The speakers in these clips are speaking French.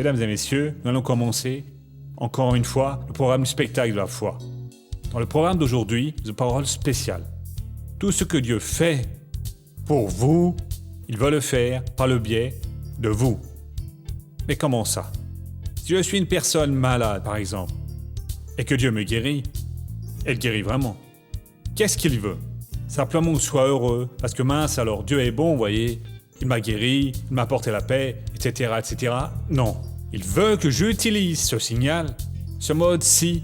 Mesdames et messieurs, nous allons commencer, encore une fois, le programme du spectacle de la foi. Dans le programme d'aujourd'hui, une parole spéciale. Tout ce que Dieu fait pour vous, il va le faire par le biais de vous. Mais comment ça? Si je suis une personne malade, par exemple, et que Dieu me guérit, elle guérit vraiment. Qu'est-ce qu'il veut? Simplement que je sois heureux, parce que mince, alors Dieu est bon, vous voyez, il m'a guéri, il m'a apporté la paix, etc., etc. Non. Il veut que j'utilise ce signal, ce mode-ci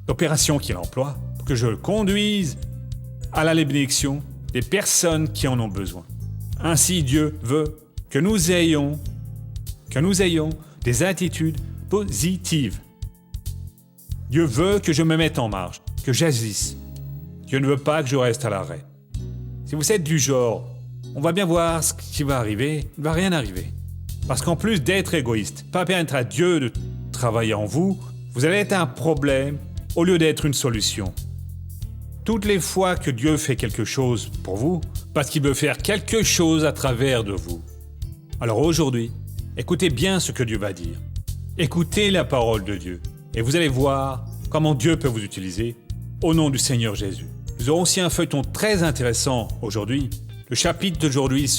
d'opération qu'il emploie, pour que je le conduise à la bénédiction des personnes qui en ont besoin. Ainsi, Dieu veut que nous ayons des attitudes positives. Dieu veut que je me mette en marche, que j'agisse. Dieu ne veut pas que je reste à l'arrêt. Si vous êtes du genre, on va bien voir ce qui va arriver, il ne va rien arriver. Parce qu'en plus d'être égoïste, pas permettre à Dieu de travailler en vous, vous allez être un problème au lieu d'être une solution. Toutes les fois que Dieu fait quelque chose pour vous, parce qu'il veut faire quelque chose à travers de vous. Alors aujourd'hui, écoutez bien ce que Dieu va dire. Écoutez la parole de Dieu et vous allez voir comment Dieu peut vous utiliser au nom du Seigneur Jésus. Nous aurons aussi un feuilleton très intéressant aujourd'hui. Le chapitre d'aujourd'hui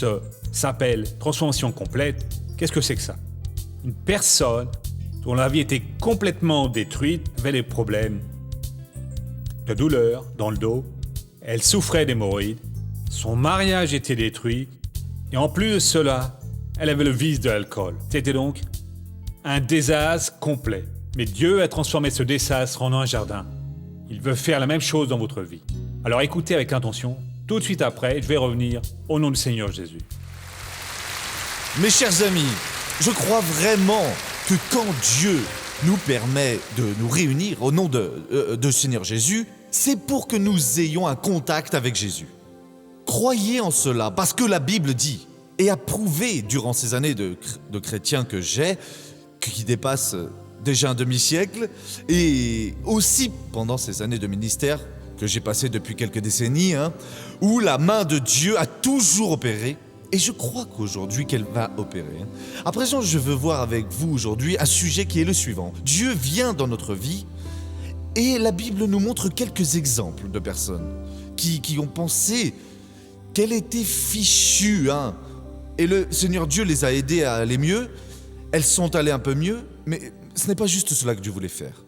s'appelle « Transformation complète ». Qu'est-ce que c'est que ça? Une personne dont la vie était complètement détruite avait des problèmes de douleur dans le dos. Elle souffrait d'hémorroïdes. Son mariage était détruit. Et en plus de cela, elle avait le vice de l'alcool. C'était donc un désastre complet. Mais Dieu a transformé ce désastre en un jardin. Il veut faire la même chose dans votre vie. Alors écoutez avec intention. Tout de suite après, je vais revenir au nom du Seigneur Jésus. Mes chers amis, je crois vraiment que quand Dieu nous permet de nous réunir au nom de Seigneur Jésus, c'est pour que nous ayons un contact avec Jésus. Croyez en cela, parce que la Bible dit, et a prouvé durant ces années de chrétien que j'ai, qui dépassent déjà un demi-siècle, et aussi pendant ces années de ministère que j'ai passées depuis quelques décennies, où la main de Dieu a toujours opéré, et je crois qu'aujourd'hui qu'elle va opérer. À présent, je veux voir avec vous aujourd'hui un sujet qui est le suivant. Dieu vient dans notre vie, et la Bible nous montre quelques exemples de personnes qui ont pensé qu'elle était fichue, et le Seigneur Dieu les a aidées à aller mieux. Elles sont allées un peu mieux, mais ce n'est pas juste cela que Dieu voulait faire.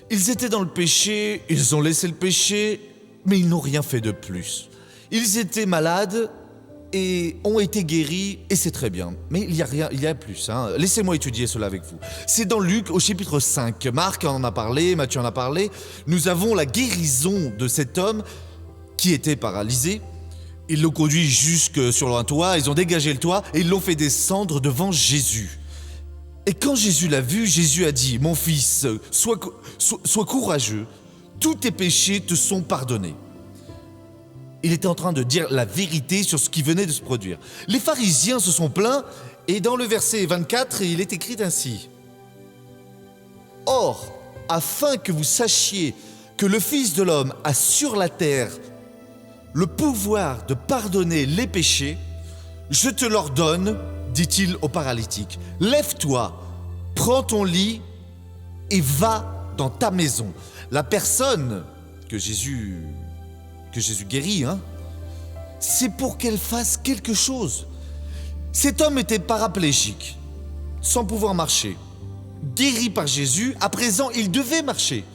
Ils étaient dans le péché, ils ont laissé le péché, mais ils n'ont rien fait de plus. Ils étaient malades et ont été guéris, et c'est très bien. Mais il y a plus. Laissez-moi étudier cela avec vous. C'est dans Luc au chapitre 5. Marc en a parlé, Matthieu en a parlé. Nous avons la guérison de cet homme qui était paralysé. Ils l'ont conduit jusque sur un toit, ils ont dégagé le toit et ils l'ont fait descendre devant Jésus. Et quand Jésus l'a vu, Jésus a dit « Mon fils, sois courageux, tous tes péchés te sont pardonnés. » Il était en train de dire la vérité sur ce qui venait de se produire. Les pharisiens se sont plaints et dans le verset 24, il est écrit ainsi. « Or, afin que vous sachiez que le Fils de l'homme a sur la terre le pouvoir de pardonner les péchés, je te l'ordonne, dit-il au paralytique, lève-toi, prends ton lit et va dans ta maison. » La personne que Jésus guérit, c'est pour qu'elle fasse quelque chose. Cet homme était paraplégique, sans pouvoir marcher. Guéri par Jésus, à présent, il devait marcher.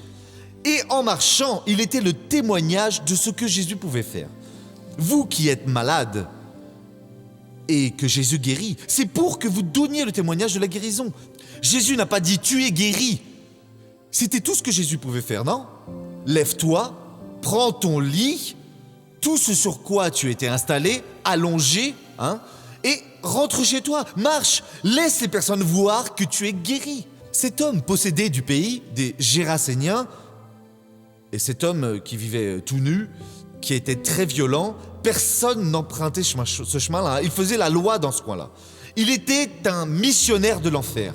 Et en marchant, il était le témoignage de ce que Jésus pouvait faire. Vous qui êtes malade et que Jésus guérit, c'est pour que vous donniez le témoignage de la guérison. Jésus n'a pas dit « tu es guéri ». C'était tout ce que Jésus pouvait faire, non? Lève-toi, prends ton lit, tout ce sur quoi tu étais installé, allongé, et rentre chez toi, marche, laisse les personnes voir que tu es guéri. Cet homme possédait du pays des Géraséniens, et cet homme qui vivait tout nu, qui était très violent, personne n'empruntait ce chemin-là. Il faisait la loi dans ce coin-là. Il était un missionnaire de l'enfer.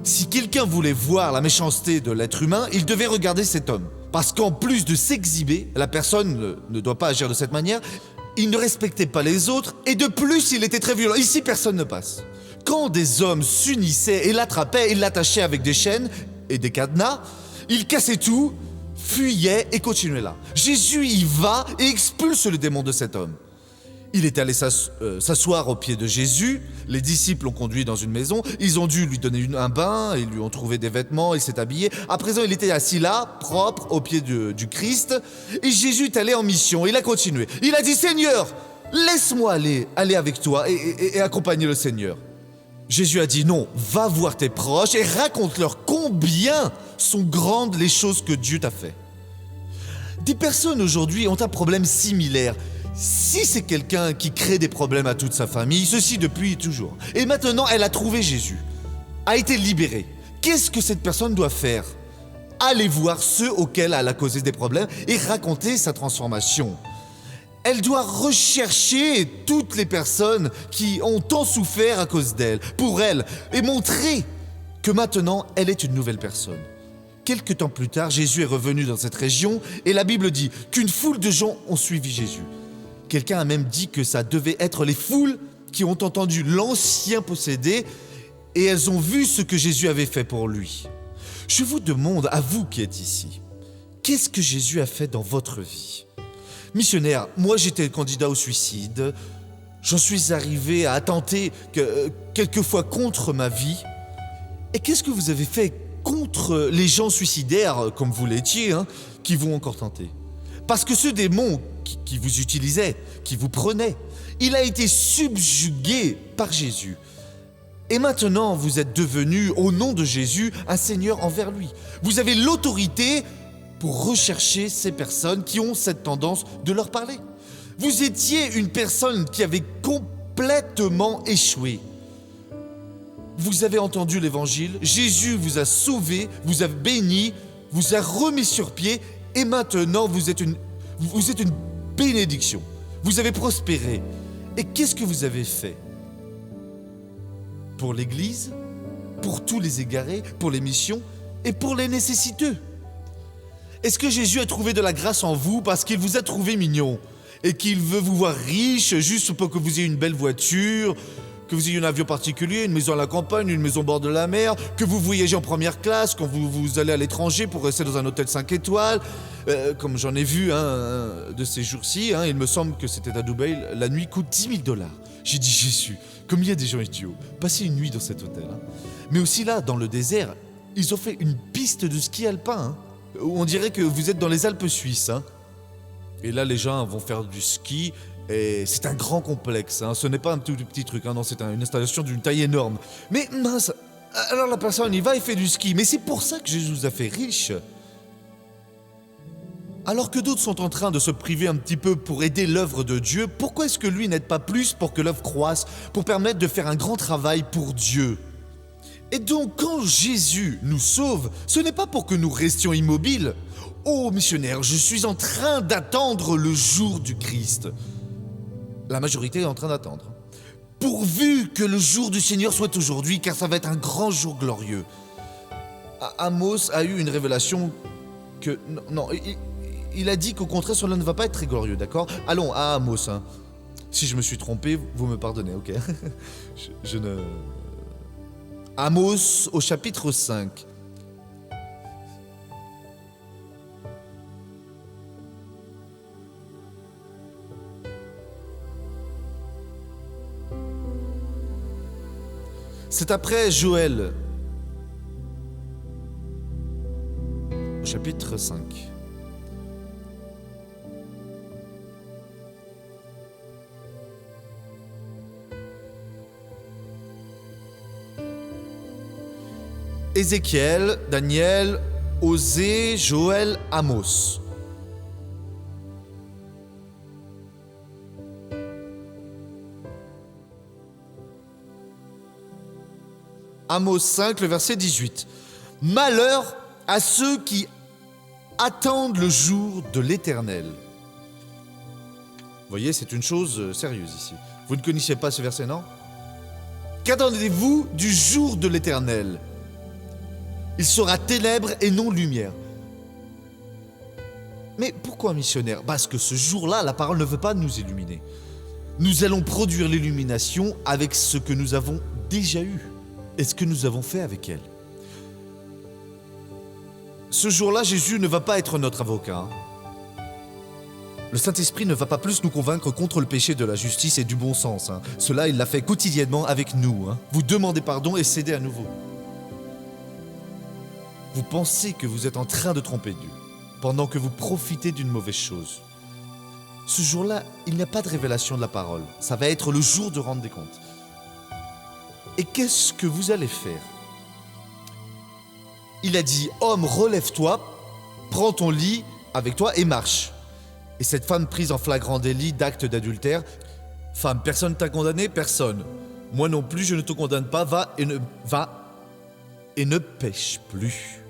Si quelqu'un voulait voir la méchanceté de l'être humain, il devait regarder cet homme. Parce qu'en plus de s'exhiber, la personne ne doit pas agir de cette manière, il ne respectait pas les autres, et de plus, il était très violent. Ici, personne ne passe. Quand des hommes s'unissaient et l'attrapaient, ils l'attachaient avec des chaînes et des cadenas, ils cassaient tout, fuyaient et continuaient là. Jésus y va et expulse le démon de cet homme. Il est allé s'asseoir au pied de Jésus, les disciples l'ont conduit dans une maison, ils ont dû lui donner un bain, ils lui ont trouvé des vêtements, il s'est habillé. À présent, il était assis là, propre, au pied du Christ, et Jésus est allé en mission, il a continué. Il a dit « Seigneur, laisse-moi aller avec toi et accompagner le Seigneur. » Jésus a dit « Non, va voir tes proches et raconte-leur combien sont grandes les choses que Dieu t'a fait. » Des personnes aujourd'hui ont un problème similaire. Si c'est quelqu'un qui crée des problèmes à toute sa famille, ceci depuis toujours, et maintenant elle a trouvé Jésus, a été libérée, qu'est-ce que cette personne doit faire? Aller voir ceux auxquels elle a causé des problèmes et raconter sa transformation. Elle doit rechercher toutes les personnes qui ont tant souffert à cause d'elle, pour elle, et montrer que maintenant elle est une nouvelle personne. Quelque temps plus tard, Jésus est revenu dans cette région et la Bible dit qu'une foule de gens ont suivi Jésus. Quelqu'un a même dit que ça devait être les foules qui ont entendu l'ancien possédé et elles ont vu ce que Jésus avait fait pour lui. Je vous demande, à vous qui êtes ici, qu'est-ce que Jésus a fait dans votre vie? Missionnaire, moi j'étais candidat au suicide, j'en suis arrivé à attenter quelquefois contre ma vie. Et qu'est-ce que vous avez fait contre les gens suicidaires, comme vous l'étiez, qui vous ont encore tenté? Parce que ce démon qui vous utilisait, qui vous prenait, il a été subjugué par Jésus. Et maintenant, vous êtes devenu, au nom de Jésus, un Seigneur envers lui. Vous avez l'autorité pour rechercher ces personnes qui ont cette tendance de leur parler. Vous étiez une personne qui avait complètement échoué. Vous avez entendu l'évangile, Jésus vous a sauvé, vous a béni, vous a remis sur pied et maintenant vous êtes une bénédiction. Vous avez prospéré. Et qu'est-ce que vous avez fait? Pour l'Église, pour tous les égarés, pour les missions et pour les nécessiteux. Est-ce que Jésus a trouvé de la grâce en vous parce qu'il vous a trouvé mignon et qu'il veut vous voir riche juste pour que vous ayez une belle voiture, que vous ayez un avion particulier, une maison à la campagne, une maison au bord de la mer, que vous voyagez en première classe, quand vous allez à l'étranger pour rester dans un hôtel 5 étoiles, comme j'en ai vu de ces jours-ci, il me semble que c'était à Dubaï, la nuit coûte $10 000. J'ai dit Jésus, comme il y a des gens idiots, passer une nuit dans cet hôtel. Mais aussi là, dans le désert, ils ont fait une piste de ski alpin, où on dirait que vous êtes dans les Alpes suisses. Et là, les gens vont faire du ski. Et c'est un grand complexe, ce n'est pas un tout petit truc, non, c'est une installation d'une taille énorme. Mais mince, alors la personne y va et fait du ski, mais c'est pour ça que Jésus nous a fait riches. Alors que d'autres sont en train de se priver un petit peu pour aider l'œuvre de Dieu, pourquoi est-ce que lui n'aide pas plus pour que l'œuvre croisse, pour permettre de faire un grand travail pour Dieu? Et donc quand Jésus nous sauve, ce n'est pas pour que nous restions immobiles. Oh missionnaire, je suis en train d'attendre le jour du Christ. La majorité est en train d'attendre. Pourvu que le jour du Seigneur soit aujourd'hui, car ça va être un grand jour glorieux. Amos a eu une révélation que... Non, il a dit qu'au contraire, cela ne va pas être très glorieux, d'accord? Allons, à Amos. Si je me suis trompé, vous me pardonnez, ok? je ne... Amos, au chapitre 5. C'est après Joël, au chapitre 5. Ézéchiel, Daniel, Osée, Joël, Amos. Amos 5, le verset 18. Malheur à ceux qui attendent le jour de l'Éternel. Vous voyez, c'est une chose sérieuse ici. Vous ne connaissiez pas ce verset, non? Qu'attendez-vous du jour de l'Éternel? Il sera ténèbres et non lumière. Mais pourquoi missionnaire? Parce que ce jour-là, la parole ne veut pas nous illuminer. Nous allons produire l'illumination avec ce que nous avons déjà eue et ce que nous avons fait avec elle. Ce jour-là, Jésus ne va pas être notre avocat. Le Saint-Esprit ne va pas plus nous convaincre contre le péché de la justice et du bon sens. Cela, il l'a fait quotidiennement avec nous. Vous demandez pardon et cédez à nouveau. Vous pensez que vous êtes en train de tromper Dieu pendant que vous profitez d'une mauvaise chose. Ce jour-là, il n'y a pas de révélation de la parole. Ça va être le jour de rendre des comptes. Et qu'est-ce que vous allez faire ? Il a dit, homme, relève-toi, prends ton lit avec toi et marche. Et cette femme prise en flagrant délit d'acte d'adultère, femme, personne t'a condamné, personne. Moi non plus, je ne te condamne pas, va et ne pêche plus.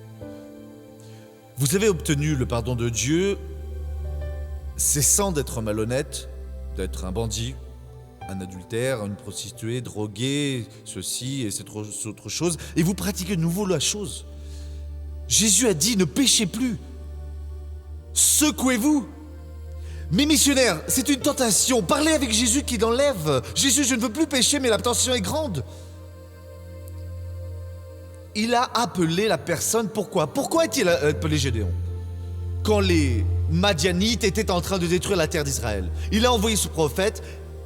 Vous avez obtenu le pardon de Dieu, cessant d'être malhonnête, d'être un bandit, un adultère, une prostituée, drogué, ceci et cette autre chose, et vous pratiquez de nouveau la chose. Jésus a dit, ne péchez plus. Secouez-vous. Mais missionnaires, c'est une tentation. Parlez avec Jésus qui l'enlève. Jésus, je ne veux plus pécher, mais la tentation est grande. Il a appelé la personne, pourquoi ? Pourquoi a-t-il appelé Gédéon ? Quand les Madianites étaient en train de détruire la terre d'Israël, il a envoyé ce prophète,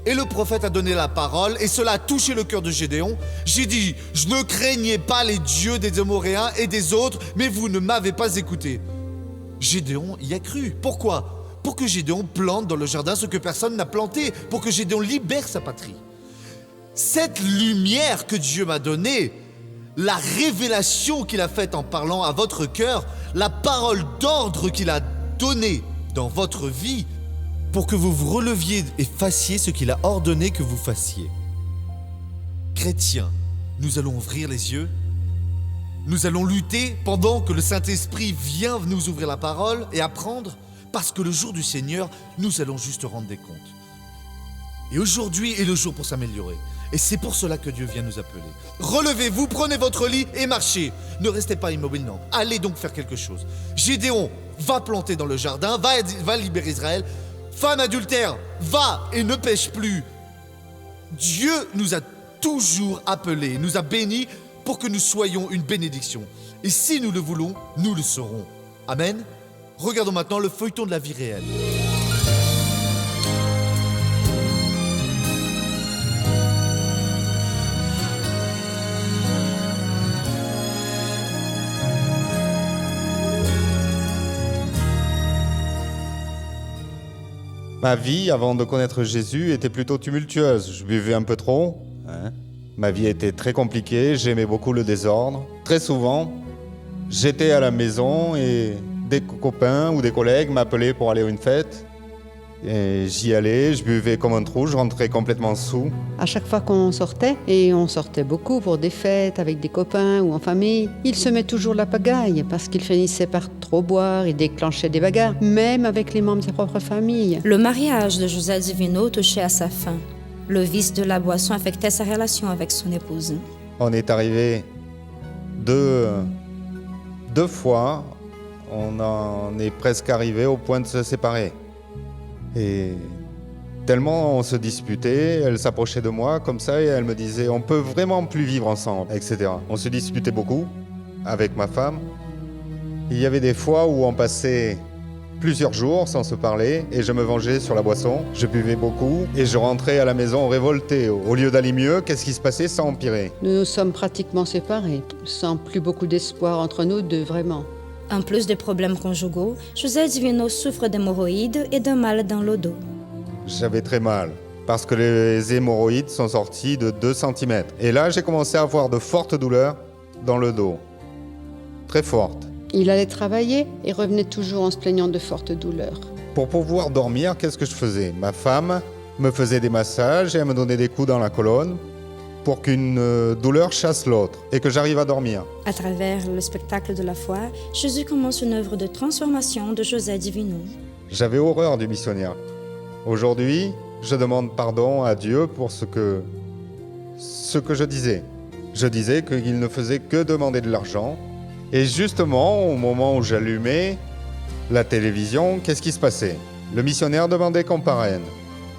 et le prophète a donné la parole, et cela a touché le cœur de Gédéon. J'ai dit, je ne craignais pas les dieux des Amoréens et des autres, mais vous ne m'avez pas écouté. Gédéon y a cru. Pourquoi ? Pour que Gédéon plante dans le jardin ce que personne n'a planté, pour que Gédéon libère sa patrie. Cette lumière que Dieu m'a donnée, la révélation qu'il a faite en parlant à votre cœur, la parole d'ordre qu'il a donnée dans votre vie, pour que vous vous releviez et fassiez ce qu'il a ordonné que vous fassiez. Chrétiens, nous allons ouvrir les yeux, nous allons lutter pendant que le Saint-Esprit vient nous ouvrir la parole et apprendre, parce que le jour du Seigneur, nous allons juste rendre des comptes. Et aujourd'hui est le jour pour s'améliorer. Et c'est pour cela que Dieu vient nous appeler. Relevez-vous, prenez votre lit et marchez. Ne restez pas immobile, non. Allez donc faire quelque chose. Gédéon va planter dans le jardin, va libérer Israël. Femme adultère, va et ne pêche plus. Dieu nous a toujours appelés, nous a bénis pour que nous soyons une bénédiction. Et si nous le voulons, nous le serons. Amen. Regardons maintenant le feuilleton de la vie réelle. Ma vie, avant de connaître Jésus, était plutôt tumultueuse. Je buvais un peu trop. Ma vie était très compliquée, j'aimais beaucoup le désordre. Très souvent, j'étais à la maison et des copains ou des collègues m'appelaient pour aller à une fête. Et j'y allais, je buvais comme un trou, je rentrais complètement saoul. À chaque fois qu'on sortait, et on sortait beaucoup pour des fêtes avec des copains ou en famille, il se met toujours la pagaille parce qu'il finissait par trop boire et déclenchait des bagarres, même avec les membres de sa propre famille. Le mariage de José Divino touchait à sa fin. Le vice de la boisson affectait sa relation avec son épouse. On est arrivé deux fois, on en est presque arrivé au point de se séparer. Et tellement on se disputait, elle s'approchait de moi comme ça et elle me disait « on peut vraiment plus vivre ensemble », etc. On se disputait beaucoup avec ma femme. Il y avait des fois où on passait plusieurs jours sans se parler et je me vengeais sur la boisson. Je buvais beaucoup et je rentrais à la maison révolté. Au lieu d'aller mieux, qu'est-ce qui se passait? Ça empirait. Nous nous sommes pratiquement séparés, sans plus beaucoup d'espoir entre nous deux, vraiment. En plus des problèmes conjugaux, José Divino souffre d'hémorroïdes et d'un mal dans le dos. J'avais très mal, parce que les hémorroïdes sont sortis de 2 cm. Et là, j'ai commencé à avoir de fortes douleurs dans le dos. Très fortes. Il allait travailler et revenait toujours en se plaignant de fortes douleurs. Pour pouvoir dormir, qu'est-ce que je faisais? Ma femme me faisait des massages et elle me donnait des coups dans la colonne pour qu'une douleur chasse l'autre et que j'arrive à dormir. À travers le spectacle de la foi, Jésus commence une œuvre de transformation de José Divino. J'avais horreur du missionnaire. Aujourd'hui, je demande pardon à Dieu pour ce que je disais. Je disais qu'il ne faisait que demander de l'argent. Et justement, au moment où j'allumais la télévision, qu'est-ce qui se passait? Le missionnaire demandait qu'on parraine.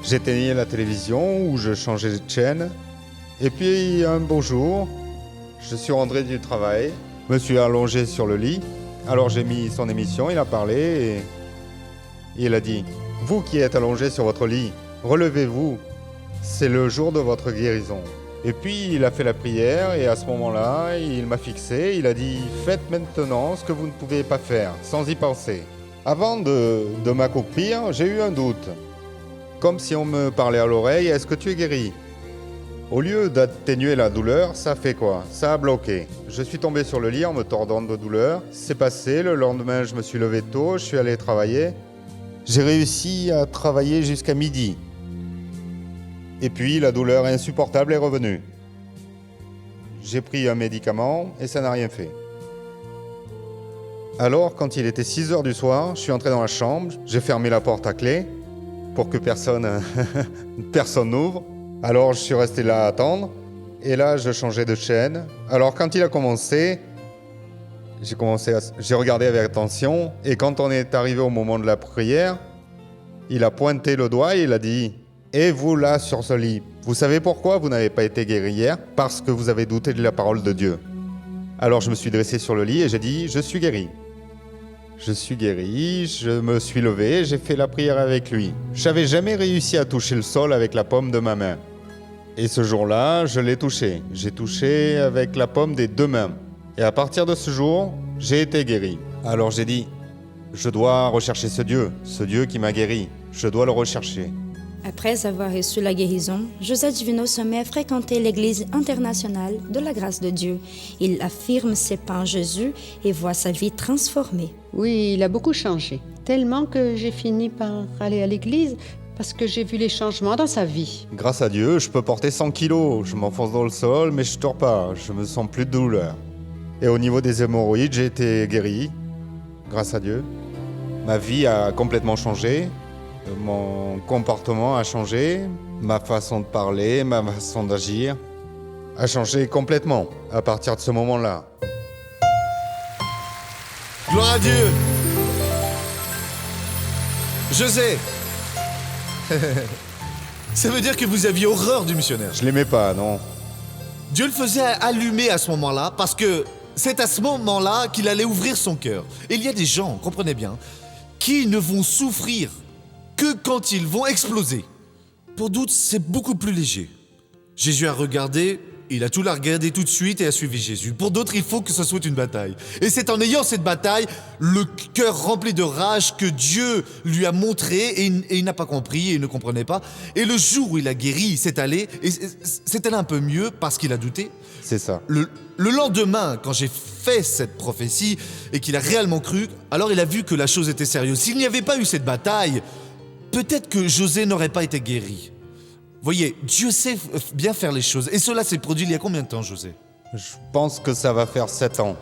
J'éteignais la télévision ou je changeais de chaîne Et puis un beau jour, je suis rentré du travail, me suis allongé sur le lit. Alors j'ai mis son émission, il a parlé et il a dit « Vous qui êtes allongé sur votre lit, relevez-vous, c'est le jour de votre guérison. » Et puis il a fait la prière et à ce moment-là, il m'a fixé, il a dit « Faites maintenant ce que vous ne pouvez pas faire, sans y penser. » Avant de m'accroupir, j'ai eu un doute. Comme si on me parlait à l'oreille « Est-ce que tu es guéri ?» Au lieu d'atténuer la douleur, ça fait quoi? Ça a bloqué. Je suis tombé sur le lit en me tordant de douleur. C'est passé, le lendemain je me suis levé tôt, je suis allé travailler. J'ai réussi à travailler jusqu'à midi. Et puis la douleur insupportable est revenue. J'ai pris un médicament et ça n'a rien fait. Alors, quand il était 6 heures du soir, je suis entré dans la chambre, j'ai fermé la porte à clé pour que personne n'ouvre. Alors je suis resté là à attendre, et là je changeais de chaîne. Alors quand il a commencé, j'ai regardé avec attention, et quand on est arrivé au moment de la prière, il a pointé le doigt et il a dit « Et vous là sur ce lit, vous savez pourquoi vous n'avez pas été guéri hier? Parce que vous avez douté de la parole de Dieu. » Alors je me suis dressé sur le lit et j'ai dit « Je suis guéri. » Je suis guéri, je me suis levé, j'ai fait la prière avec lui. J'avais jamais réussi à toucher le sol avec la paume de ma main. Et ce jour-là, je l'ai touché. J'ai touché avec la paume des 2 mains. Et à partir de ce jour, j'ai été guéri. Alors j'ai dit, je dois rechercher ce Dieu qui m'a guéri. Je dois le rechercher. Après avoir reçu la guérison, José Divino se met à fréquenter l'Église internationale de la grâce de Dieu. Il affirme ses pas en Jésus et voit sa vie transformée. Oui, il a beaucoup changé. Tellement que j'ai fini par aller à l'église parce que j'ai vu les changements dans sa vie. Grâce à Dieu, je peux porter 100 kilos. Je m'enfonce dans le sol, mais je ne dors pas. Je me sens plus de douleur. Et au niveau des hémorroïdes, j'ai été guéri. Grâce à Dieu. Ma vie a complètement changé. Mon comportement a changé. Ma façon de parler, ma façon d'agir a changé complètement à partir de ce moment-là. Gloire à Dieu. José. Ça veut dire que vous aviez horreur du missionnaire. Je l'aimais pas, non. Dieu le faisait allumer à ce moment-là parce que c'est à ce moment-là qu'il allait ouvrir son cœur. Et il y a des gens, comprenez bien, qui ne vont souffrir que quand ils vont exploser. Pour d'autres, c'est beaucoup plus léger. Jésus a regardé, il a tout regardé tout de suite et a suivi Jésus. Pour d'autres, il faut que ce soit une bataille. Et c'est en ayant cette bataille, le cœur rempli de rage que Dieu lui a montré et il n'a pas compris et il ne comprenait pas. Et le jour où il a guéri, il s'est allé, et c'est allé un peu mieux parce qu'il a douté. C'est ça. Le lendemain, quand j'ai fait cette prophétie et qu'il a réellement cru, alors il a vu que la chose était sérieuse. S'il n'y avait pas eu cette bataille, peut-être que José n'aurait pas été guéri. Voyez, Dieu sait bien faire les choses. Et cela s'est produit il y a combien de temps, José? Je pense que ça va faire 7 ans.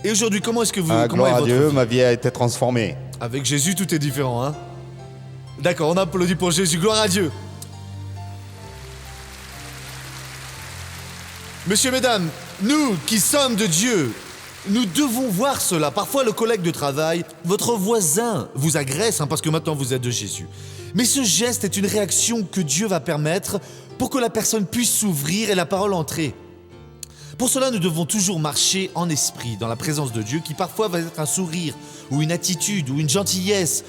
Et aujourd'hui, comment est-ce que vous... Gloire à Dieu, ma vie a été transformée. Avec Jésus, tout est différent, hein? D'accord, on applaudit pour Jésus. Gloire à Dieu. Messieurs, mesdames, nous qui sommes de Dieu, nous devons voir cela. Parfois, le collègue de travail, votre voisin vous agresse, parce que maintenant vous êtes de Jésus. Mais ce geste est une réaction que Dieu va permettre pour que la personne puisse s'ouvrir et la parole entrer. Pour cela, nous devons toujours marcher en esprit, dans la présence de Dieu, qui parfois va être un sourire, ou une attitude, ou une gentillesse,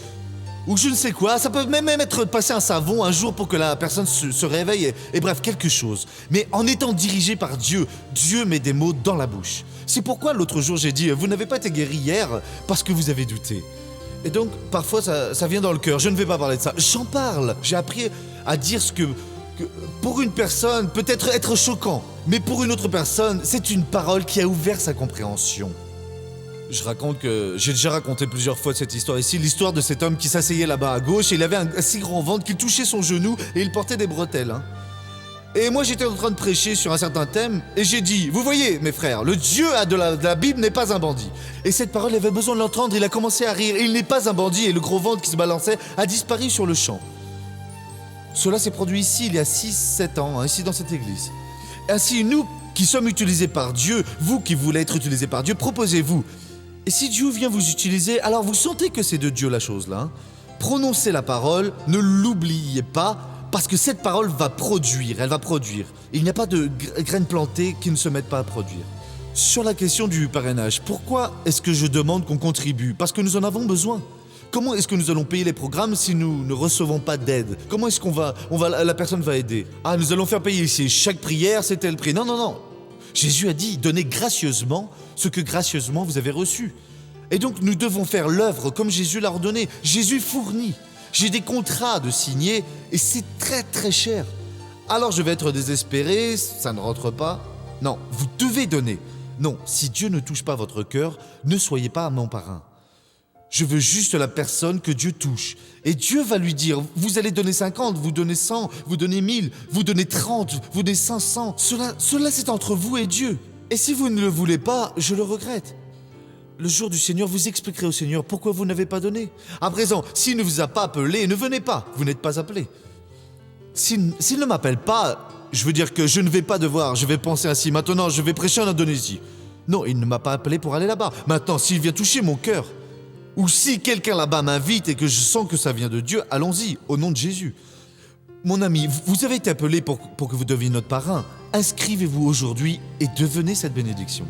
ou je ne sais quoi. Ça peut même être passer un savon un jour pour que la personne se réveille, et bref, quelque chose. Mais en étant dirigé par Dieu, Dieu met des mots dans la bouche. C'est pourquoi l'autre jour j'ai dit, vous n'avez pas été guéri hier parce que vous avez douté. Et donc, parfois, ça vient dans le cœur. Je ne vais pas parler de ça. J'en parle. J'ai appris à dire ce que pour une personne, peut-être être choquant. Mais pour une autre personne, c'est une parole qui a ouvert sa compréhension. Je raconte que j'ai déjà raconté plusieurs fois cette histoire ici. L'histoire de cet homme qui s'asseyait là-bas à gauche et il avait un si grand ventre qu'il touchait son genou et il portait des bretelles. Hein. Et moi, j'étais en train de prêcher sur un certain thème et j'ai dit, vous voyez, mes frères, le Dieu de la Bible n'est pas un bandit. Et cette parole, il avait besoin de l'entendre, il a commencé à rire. Et il n'est pas un bandit et le gros ventre qui se balançait a disparu sur le champ. Cela s'est produit ici, il y a 6-7 ans, ici dans cette église. Ainsi, nous qui sommes utilisés par Dieu, vous qui voulez être utilisés par Dieu, proposez-vous. Et si Dieu vient vous utiliser, alors vous sentez que c'est de Dieu la chose là. Prononcez la parole, ne l'oubliez pas, parce que cette parole va produire, elle va produire. Il n'y a pas de graines plantées qui ne se mettent pas à produire. Sur la question du parrainage, pourquoi est-ce que je demande qu'on contribue? Parce que nous en avons besoin. Comment est-ce que nous allons payer les programmes si nous ne recevons pas d'aide? Comment est-ce la personne va aider? Ah, nous allons faire payer ici. Chaque prière, c'est tel prix. Non, non, non. Jésus a dit, donnez gracieusement ce que gracieusement vous avez reçu. Et donc, nous devons faire l'œuvre comme Jésus l'a ordonné. Jésus fournit. J'ai des contrats de signer et c'est très, très cher. Alors, je vais être désespéré, ça ne rentre pas. Non, vous devez donner. Non, si Dieu ne touche pas votre cœur, ne soyez pas mon parrain. Je veux juste la personne que Dieu touche. Et Dieu va lui dire, vous allez donner 50, vous donnez 100, vous donnez 1000, vous donnez 30, vous donnez 500. Cela c'est entre vous et Dieu. Et si vous ne le voulez pas, je le regrette. Le jour du Seigneur, vous expliquerez au Seigneur pourquoi vous n'avez pas donné. À présent, s'il ne vous a pas appelé, ne venez pas, vous n'êtes pas appelé. S'il ne m'appelle pas, je veux dire que je ne vais pas devoir, je vais penser ainsi, maintenant je vais prêcher en Indonésie. Non, il ne m'a pas appelé pour aller là-bas. Maintenant, s'il vient toucher mon cœur, ou si quelqu'un là-bas m'invite et que je sens que ça vient de Dieu, allons-y, au nom de Jésus. Mon ami, vous avez été appelé pour que vous deveniez notre parrain. Inscrivez-vous aujourd'hui et devenez cette bénédiction.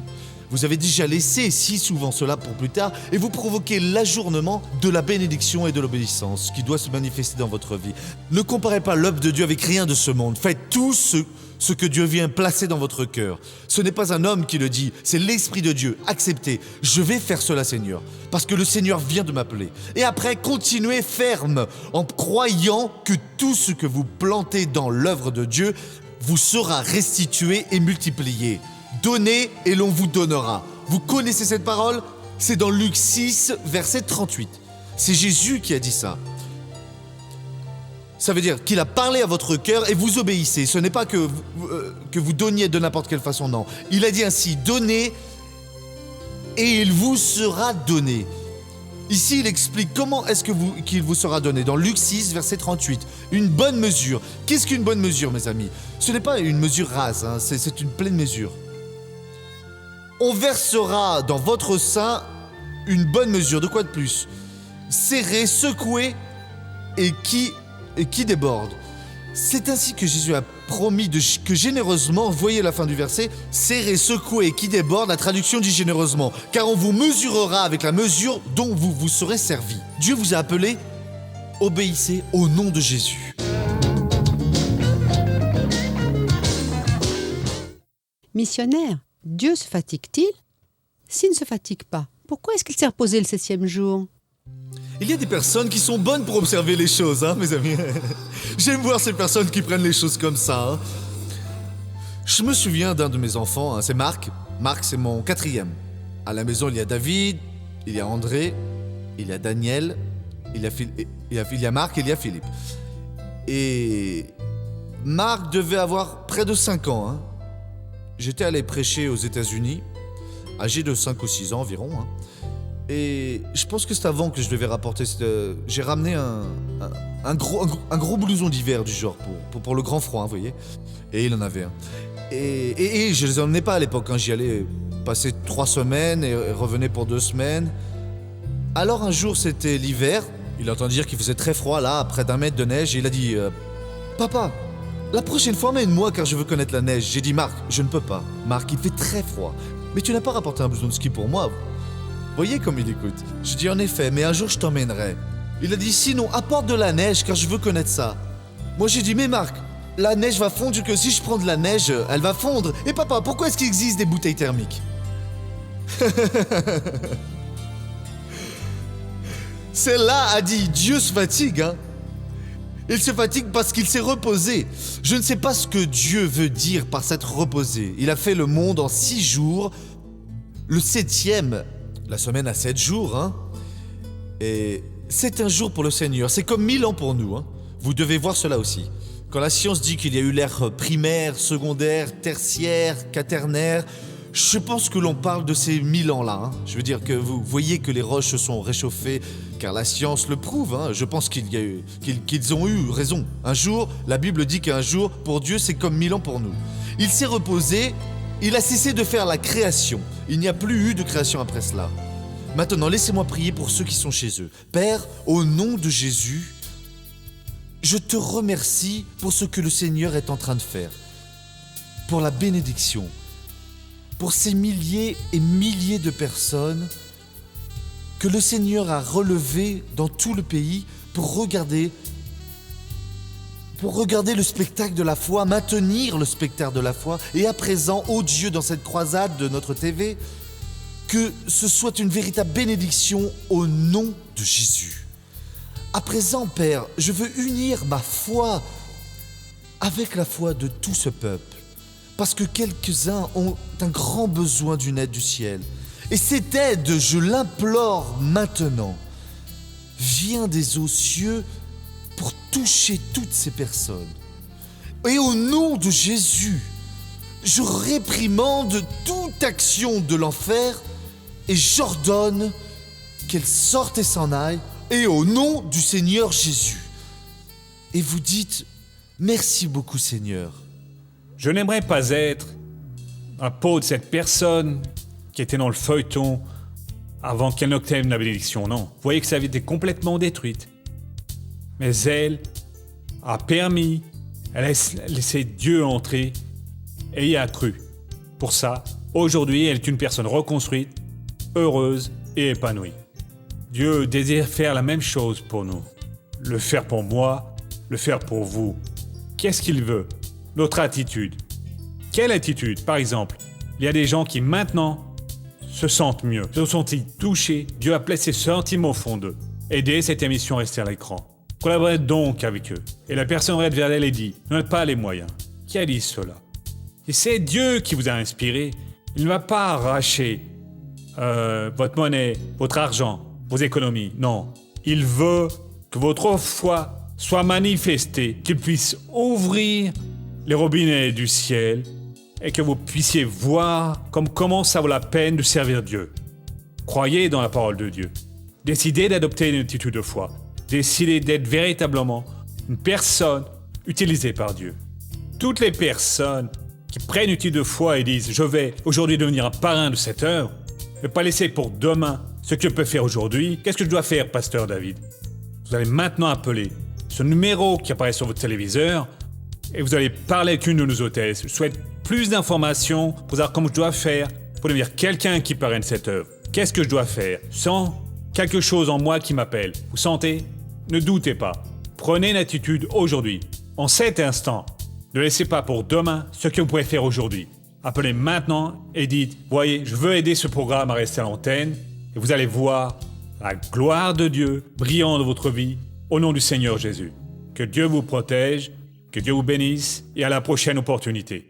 Vous avez déjà laissé si souvent cela pour plus tard et vous provoquez l'ajournement de la bénédiction et de l'obéissance qui doit se manifester dans votre vie. Ne comparez pas l'œuvre de Dieu avec rien de ce monde. Faites tout ce que Dieu vient placer dans votre cœur. Ce n'est pas un homme qui le dit, c'est l'Esprit de Dieu. Acceptez, je vais faire cela, Seigneur, parce que le Seigneur vient de m'appeler. Et après, continuez ferme en croyant que tout ce que vous plantez dans l'œuvre de Dieu vous sera restitué et multiplié. Donnez et l'on vous donnera. Vous connaissez cette parole? C'est dans Luc 6, verset 38. C'est Jésus qui a dit ça. Ça veut dire qu'il a parlé à votre cœur et vous obéissez. Ce n'est pas que vous donniez de n'importe quelle façon, non. Il a dit ainsi, donnez et il vous sera donné. Ici, il explique comment est-ce qu'il vous sera donné. Dans Luc 6, verset 38. Une bonne mesure. Qu'est-ce qu'une bonne mesure, mes amis? Ce n'est pas une mesure rase, hein, c'est une pleine mesure. On versera dans votre sein une bonne mesure. De quoi de plus? Serré, secoué et qui déborde. C'est ainsi que Jésus a promis que généreusement, voyez la fin du verset, serré, secoué et qui déborde, la traduction dit généreusement, car on vous mesurera avec la mesure dont vous vous serez servi. Dieu vous a appelé, obéissez au nom de Jésus. Missionnaire, Dieu se fatigue-t-il? S'il ne se fatigue pas, pourquoi est-ce qu'il s'est reposé le 7e jour? Il y a des personnes qui sont bonnes pour observer les choses, hein, mes amis. J'aime voir ces personnes qui prennent les choses comme ça. Hein. Je me souviens d'un de mes enfants, hein, c'est Marc. Marc, c'est mon 4e. À la maison, il y a David, il y a André, il y a Daniel, il y a Marc et il y a Philippe. Et Marc devait avoir près de 5 ans. Hein. J'étais allé prêcher aux États-Unis, âgé de 5 ou 6 ans environ. Hein. Et je pense que c'est avant que je devais rapporter. J'ai ramené un gros blouson d'hiver du genre pour le grand froid, vous voyez. Et il en avait un. Et je les emmenais pas à l'époque. Hein. J'y allais passer 3 semaines et revenais pour 2 semaines. Alors un jour, c'était l'hiver. Il entend dire qu'il faisait très froid là, près d'1 mètre de neige. Et il a dit Papa, la prochaine fois, emmène-moi car je veux connaître la neige. J'ai dit Marc, je ne peux pas. Marc, il fait très froid. Mais tu n'as pas rapporté un blouson de ski pour moi. Voyez comme il écoute. Je dis en effet, mais un jour je t'emmènerai. Il a dit sinon apporte de la neige car je veux connaître ça. Moi j'ai dit mais Marc, la neige va fondre que si je prends de la neige, elle va fondre. Et papa, pourquoi est-ce qu'il existe des bouteilles thermiques? Celle-là a dit Dieu se fatigue. Hein. Il se fatigue parce qu'il s'est reposé. Je ne sais pas ce que Dieu veut dire par s'être reposé. Il a fait le monde en 6 jours. Le 7e, la semaine a 7 jours, hein. Et c'est un jour pour le Seigneur. C'est comme 1000 ans pour nous, hein. Vous devez voir cela aussi. Quand la science dit qu'il y a eu l'ère primaire, secondaire, tertiaire, quaternaire, je pense que l'on parle de ces 1000 ans-là. Hein. Je veux dire que vous voyez que les roches se sont réchauffées, car la science le prouve. Hein. Je pense qu'ils ont eu raison. Un jour, la Bible dit qu'un jour, pour Dieu, c'est comme 1000 ans pour nous. Il s'est reposé, il a cessé de faire la création. Il n'y a plus eu de création après cela. Maintenant, laissez-moi prier pour ceux qui sont chez eux. Père, au nom de Jésus, je te remercie pour ce que le Seigneur est en train de faire, pour la bénédiction, pour ces milliers et milliers de personnes que le Seigneur a relevées dans tout le pays pour regarder le spectacle de la foi, maintenir le spectacle de la foi, et à présent, ô Dieu, dans cette croisade de notre TV, que ce soit une véritable bénédiction au nom de Jésus. À présent, Père, je veux unir ma foi avec la foi de tout ce peuple, parce que quelques-uns ont un grand besoin d'une aide du ciel. Et cette aide, je l'implore maintenant. Viens des aux cieux pour toucher toutes ces personnes. Et au nom de Jésus, je réprimande toute action de l'enfer et j'ordonne qu'elle sorte et s'en aille, et au nom du Seigneur Jésus. Et vous dites, merci beaucoup Seigneur. Je n'aimerais pas être à peau de cette personne qui était dans le feuilleton avant qu'elle n'obtienne la bénédiction, non. Vous voyez que sa vie était complètement détruite. Mais elle a permis, elle a laissé Dieu entrer et y a cru. Pour ça, aujourd'hui, elle est une personne reconstruite, heureuse et épanouie. Dieu désire faire la même chose pour nous. Le faire pour moi, le faire pour vous. Qu'est-ce qu'il veut? Notre attitude. Quelle attitude? Par exemple, il y a des gens qui maintenant se sentent mieux, se sont touchés. Dieu a placé ces sentiments au fond d'eux. Aidez cette émission à rester à l'écran. Collaborez donc avec eux. Et la personne regarde vers elle et dit, vous n'avez pas les moyens. Qui a dit cela? Et c'est Dieu qui vous a inspiré. Il ne va pas arracher votre monnaie, votre argent, vos économies. Non. Il veut que votre foi soit manifestée, qu'il puisse ouvrir les robinets du ciel et que vous puissiez voir comment ça vaut la peine de servir Dieu. Croyez dans la parole de Dieu. Décidez d'adopter une attitude de foi. Décidez d'être véritablement une personne utilisée par Dieu. Toutes les personnes qui prennent une attitude de foi et disent « Je vais aujourd'hui devenir un parrain de cette œuvre », ne pas laisser pour demain ce que je peux faire aujourd'hui. Qu'est-ce que je dois faire, pasteur David? Vous allez maintenant appeler ce numéro qui apparaît sur votre téléviseur et vous allez parler avec une de nos hôtesses. Je souhaite plus d'informations pour savoir comment je dois faire pour devenir quelqu'un qui parraine cette œuvre. Qu'est-ce que je dois faire? Sans quelque chose en moi qui m'appelle. Vous sentez? Ne doutez pas. Prenez une attitude aujourd'hui, en cet instant. Ne laissez pas pour demain ce que vous pouvez faire aujourd'hui. Appelez maintenant et dites « Voyez, je veux aider ce programme à rester à l'antenne. » Et vous allez voir la gloire de Dieu brillant dans votre vie au nom du Seigneur Jésus. Que Dieu vous protège, que Dieu vous bénisse et à la prochaine opportunité.